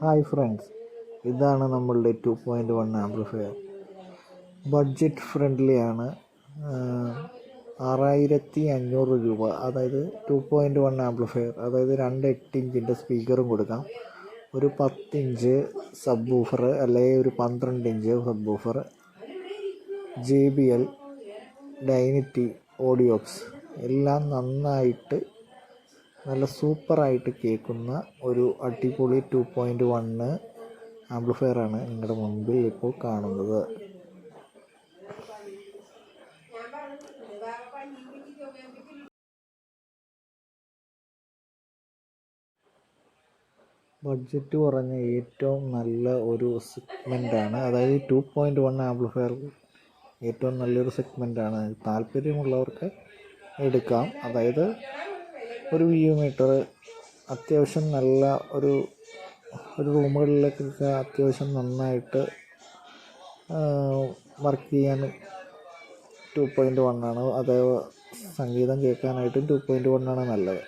Hi friends, ഇതാണ് നമ്മളുടെ 2.1 amplifier. Budget ഫ്രണ്ട്ലിയാണ്. 6500 രൂപ. അതായത് 2.1 ആംപ്ലിഫയർ, അതായത് 8 ഇഞ്ചിൻ്റെ സ്പീക്കറും കൊടുക്കാം, ഒരു 10 ഇഞ്ച് സബ് വൂഫർ അല്ലെങ്കിൽ ഒരു 12 ഇഞ്ച് സബ് വൂഫർ, JBL, ഡൈനിറ്റി, ഓഡിയോക്സ് എല്ലാം നന്നായിട്ട് നല്ല സൂപ്പറായിട്ട് കേൾക്കുന്ന ഒരു അടിപൊളി 2.1 ആംപ്ലിഫയറാണ് നിങ്ങളുടെ മുമ്പിൽ ഇപ്പോൾ കാണുന്നത്. ബഡ്ജറ്റ് കുറഞ്ഞ ഏറ്റവും നല്ല ഒരു സെഗ്മെൻറ്റാണ്. അതായത് 2.1 ആംപ്ലിഫയർ ഏറ്റവും നല്ലൊരു സെഗ്മെൻറ്റാണ്. താല്പര്യമുള്ളവർക്ക് എടുക്കാം. അതായത് ഒരു വ്യൂ മീറ്റർ അത്യാവശ്യം നല്ല ഒരു റൂമുകളിലേക്കൊക്കെ അത്യാവശ്യം നന്നായിട്ട് വർക്ക് ചെയ്യാൻ 2.1 ആണ്. അത് സംഗീതം കേൾക്കാനായിട്ട് 2.1 ആണ് നല്ലത്.